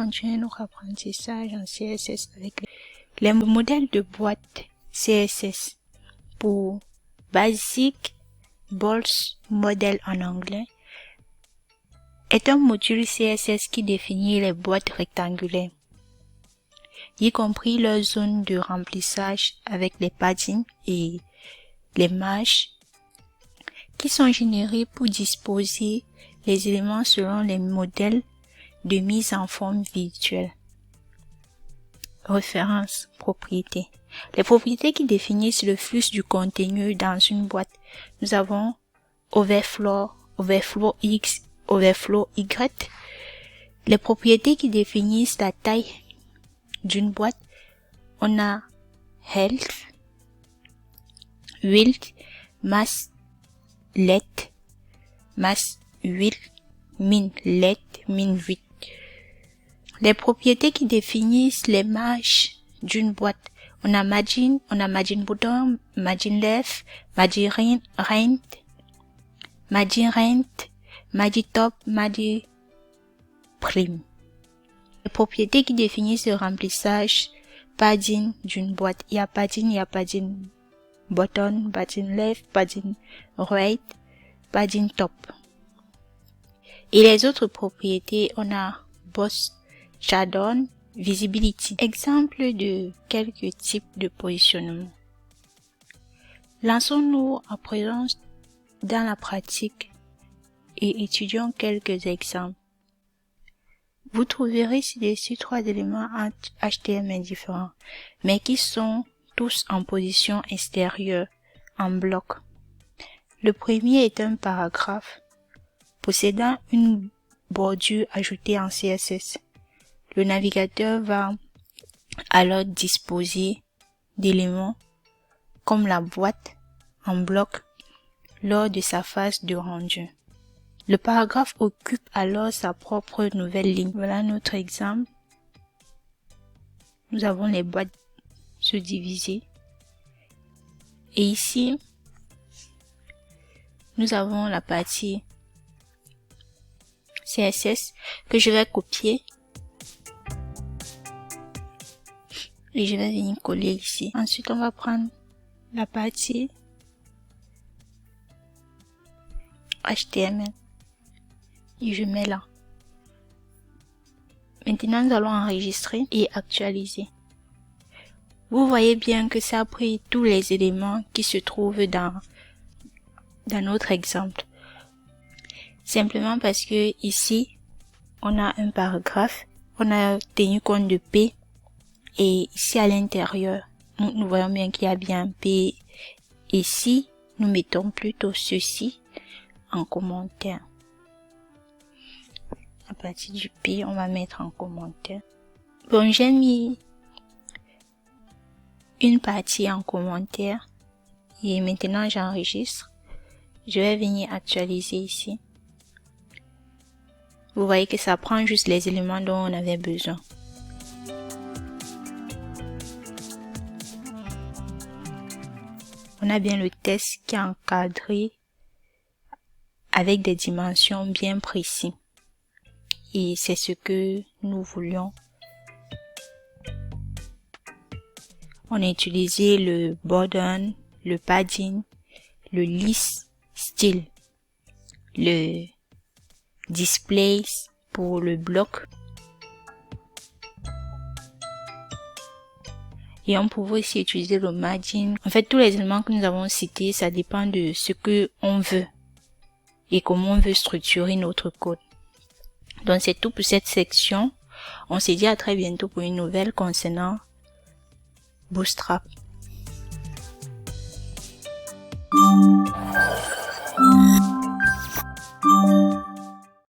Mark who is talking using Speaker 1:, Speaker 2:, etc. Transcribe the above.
Speaker 1: continuer notre apprentissage en CSS avec les modèles de boîte CSS pour Basic Bols Model en anglais est un module CSS qui définit les boîtes rectangulaires, y compris leur zone de remplissage avec les paddings et les marges qui sont générés pour disposer les éléments selon les modèles de mise en forme virtuelle. Référence propriétés. Les propriétés qui définissent le flux du contenu dans une boîte. Nous avons overflow, overflow X, overflow Y. Les propriétés qui définissent la taille d'une boîte. On a health, width, mass, let, mass, width, min, let, min, width. Les propriétés qui définissent les marges d'une boîte. On a margin bottom, margin left, margin right, margin top, margin prime. Les propriétés qui définissent le remplissage padding d'une boîte. Il y a padding bottom, padding left, padding right, padding top. Et les autres propriétés, on a boss, shadow, visibility. Exemple de quelques types de positionnement. Lançons-nous à présent dans la pratique et étudions quelques exemples. Vous trouverez ci-dessus 3 éléments HTML différents, mais qui sont tous en position extérieure, en bloc. Le premier est un paragraphe possédant une bordure ajoutée en CSS. Le navigateur va alors disposer d'éléments comme la boîte en bloc lors de sa phase de rendu. Le paragraphe occupe alors sa propre nouvelle ligne. Voilà notre exemple. Nous avons les boîtes se diviser. Et ici, nous avons la partie CSS que je vais copier. Et je vais venir coller ici. Ensuite, on va prendre la partie HTML. Et je mets là. Maintenant, nous allons enregistrer et actualiser. Vous voyez bien que ça a pris tous les éléments qui se trouvent dans notre exemple. Simplement parce que ici, on a un paragraphe, on a tenu compte de P. Et ici à l'intérieur, nous voyons bien qu'il y a bien P. Et si nous mettons plutôt ceci en commentaire. À partir du P, on va mettre en commentaire. Bon, j'ai mis une partie en commentaire. Et maintenant, j'enregistre. Je vais venir actualiser ici. Vous voyez que ça prend juste les éléments dont on avait besoin. On a bien le texte qui est encadré avec des dimensions bien précises. Et c'est ce que nous voulions. On a utilisé le border, le padding, le list style, le display pour le bloc. Et on pouvait aussi utiliser le margin. En fait, tous les éléments que nous avons cités, ça dépend de ce que on veut et comment on veut structurer notre code. Donc, c'est tout pour cette section. On se dit à très bientôt pour une nouvelle concernant Bootstrap.